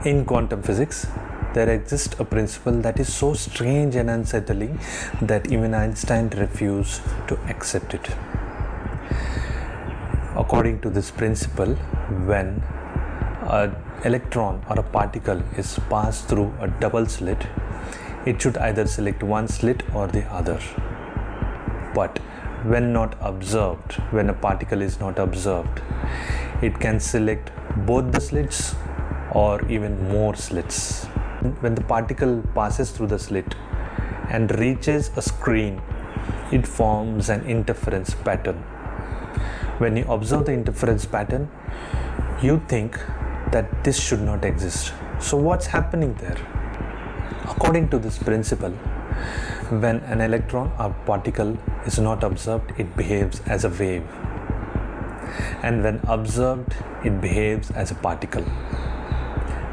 In quantum physics, there exists a principle that is so strange and unsettling that even Einstein refused to accept it. According to this principle, when an electron or a particle is passed through a double slit, it should either select one slit or the other. But when not observed, when a particle is not observed, it can select both the slits or even more slits. When the particle passes through the slit and reaches a screen, it forms an interference pattern. When you observe the interference pattern, you think that this should not exist. So what's happening there? According to this principle, when an electron or particle is not observed, it behaves as a wave. And when observed, it behaves as a particle.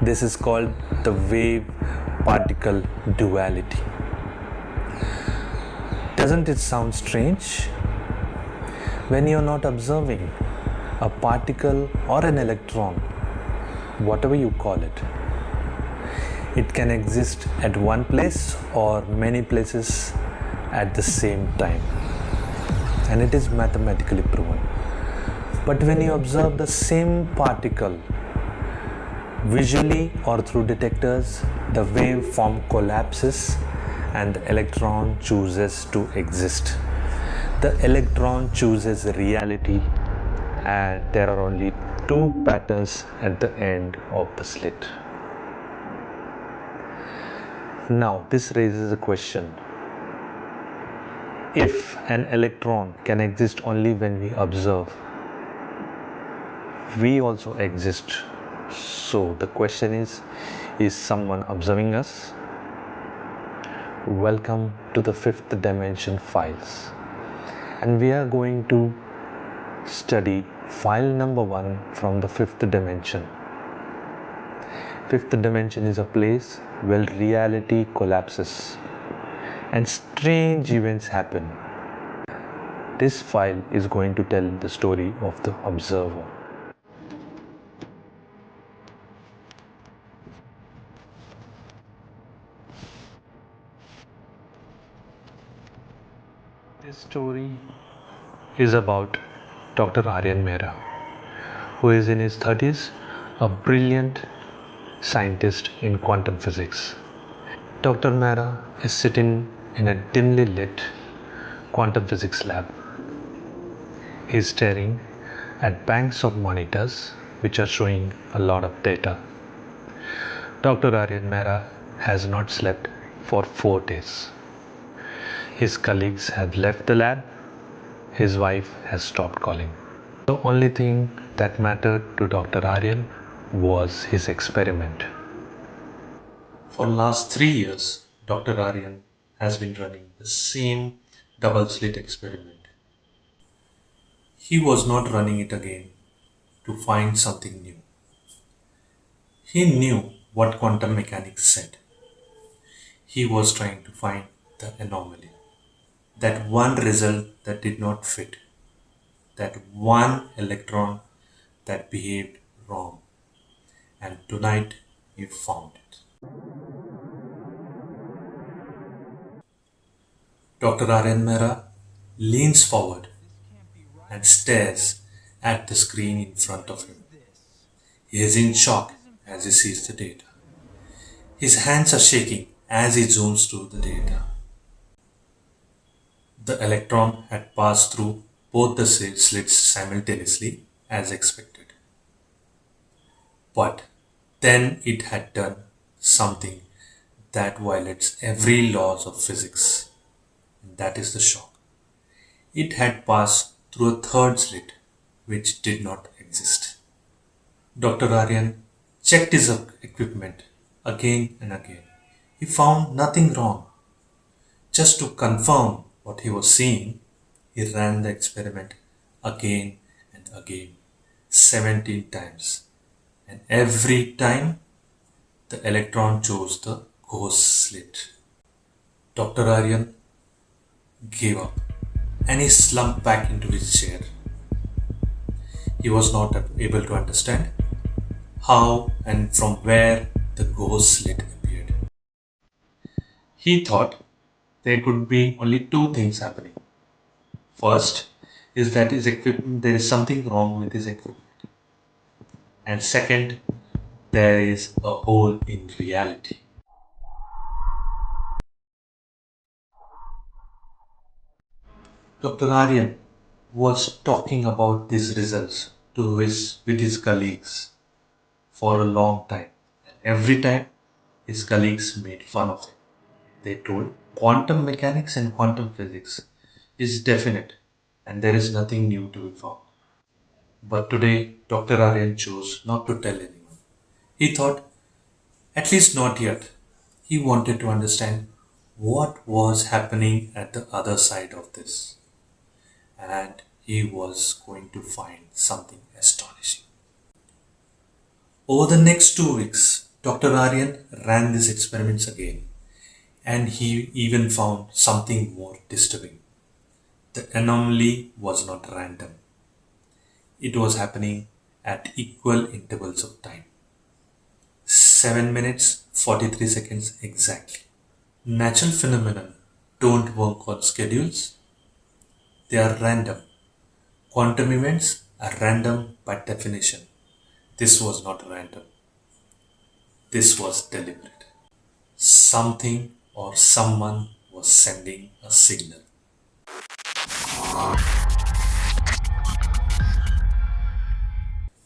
This is called the wave-particle duality. Doesn't it sound strange? When you're not observing, a particle or an electron, whatever you call it, it can exist at one place or many places at the same time. And it is mathematically proven. But when you observe the same particle, visually or through detectors, the waveform collapses and the electron chooses to exist. The electron chooses reality, and there are only two patterns at the end of the slit. Now, this raises a question. If an electron can exist only when we observe, we also exist. So the question is someone observing us? Welcome to the fifth dimension files. And we are going to study file number 1 from the fifth dimension. Fifth dimension is a place where reality collapses and strange events happen. This file is going to tell the story of the observer. This story is about Dr. Aryan Mehra, who is in his 30s, a brilliant scientist in quantum physics. Dr. Mehra is sitting in a dimly lit quantum physics lab. He is staring at banks of monitors which are showing a lot of data. Dr. Aryan Mehra has not slept for 4 days. His colleagues have left the lab. His wife has stopped calling. The only thing that mattered to Dr. Aryan was his experiment. For the last 3 years, Dr. Aryan has been running the same double slit experiment. He was not running it again to find something new. He knew what quantum mechanics said. He was trying to find the anomaly. That one result that did not fit. That one electron that behaved wrong. And tonight he found it. Dr. Aryan Mehra leans forward and stares at the screen in front of him. He is in shock as he sees the data. His hands are shaking as he zooms through the data. The electron had passed through both the slits simultaneously as expected. But then it had done something that violates every laws of physics. And that is the shock. It had passed through a third slit which did not exist. Dr. Aryan checked his equipment again and again. He found nothing wrong. Just to confirm what he was seeing, he ran the experiment again and again, 17 times. And every time, the electron chose the ghost slit. Dr. Aryan gave up and he slumped back into his chair. He was not able to understand how and from where the ghost slit appeared. He thought there could be only two things happening. First is that his equipment, there is something wrong with his equipment. And second, there is a hole in reality. Dr. Aryan was talking about these results with his colleagues for a long time. Every time his colleagues made fun of him. They told quantum mechanics and quantum physics is definite and there is nothing new to be found. But today, Dr. Aryan chose not to tell anyone. He thought, at least not yet. He wanted to understand what was happening at the other side of this. And he was going to find something astonishing. Over the next 2 weeks, Dr. Aryan ran these experiments again, and he even found something more disturbing. The anomaly was not random, it was happening at equal intervals of time 7 minutes 43 seconds exactly. Natural phenomena don't work on schedules, they are random. Quantum events are random by definition. This was not random, this was deliberate. Something or someone was sending a signal.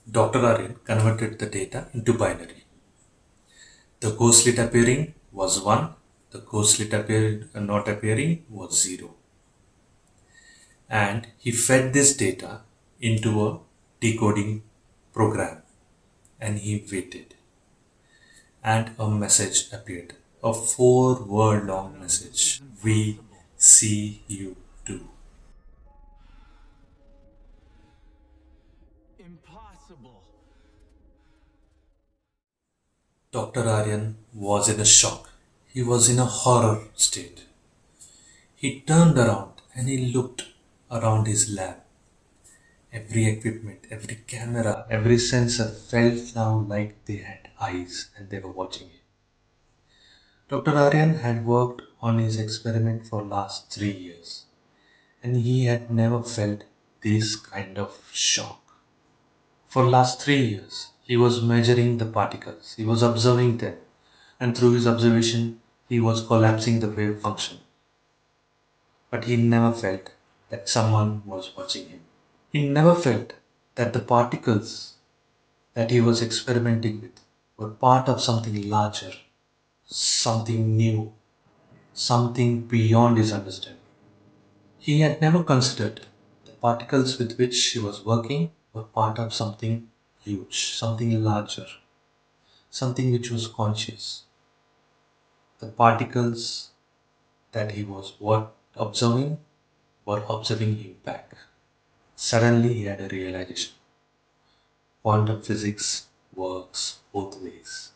Dr. Aryan converted the data into binary. The ghostlet appearing was 1, the ghostlet not appearing was 0. And he fed this data into a decoding program and he waited. And a message appeared. A 4-word long message. We see you too. Impossible. Dr. Aryan was in a shock. He was in a horror state. He turned around and he looked around his lab. Every equipment, every camera, every sensor felt now like they had eyes and they were watching him. Dr. Aryan had worked on his experiment for last 3 years and he had never felt this kind of shock. For last 3 years, he was measuring the particles, he was observing them, and through his observation, he was collapsing the wave function. But he never felt that someone was watching him. He never felt that the particles that he was experimenting with were part of something larger, something new, something beyond his understanding. He had never considered the particles with which he was working were part of something huge, something larger, something which was conscious. The particles that he was observing were observing him back. Suddenly he had a realization. Quantum physics works both ways.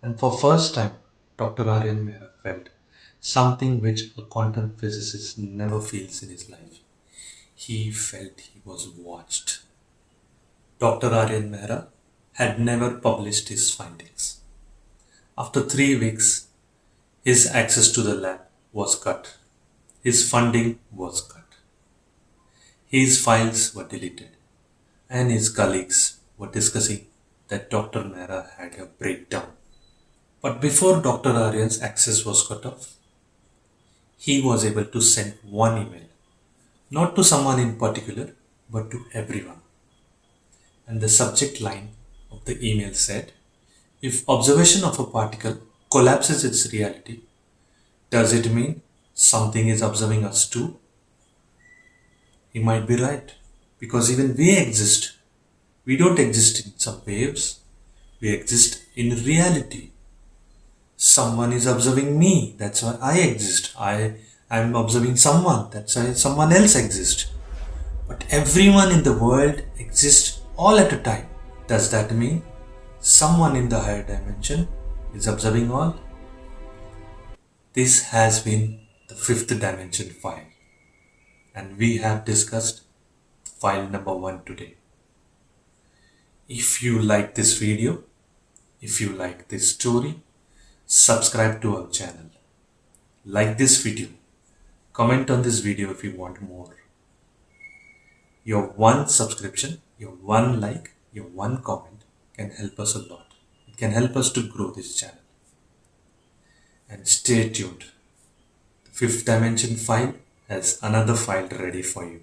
And for first time, Dr. Aryan Mehra felt something which a quantum physicist never feels in his life. He felt he was watched. Dr. Aryan Mehra had never published his findings. After 3 weeks, his access to the lab was cut. His funding was cut. His files were deleted. And his colleagues were discussing that Dr. Mehra had a breakdown. But before Dr. Aryan's access was cut off, he was able to send one email, not to someone in particular, but to everyone. And the subject line of the email said, if observation of a particle collapses its reality, does it mean something is observing us too? He might be right, because even we exist. We don't exist in some waves, we exist in reality. Someone is observing me, that's why I exist. I'm observing someone, that's why someone else exists. But everyone in the world exists all at a time. Does that mean someone in the higher dimension is observing all? This has been the fifth dimension file, and we have discussed file number 1 today. If you like this video, if you like this story, subscribe to our channel. Like this video. Comment on this video if you want more. Your one subscription, your one like, your one comment can help us a lot. It can help us to grow this channel. And stay tuned. The fifth dimension file has another file ready for you.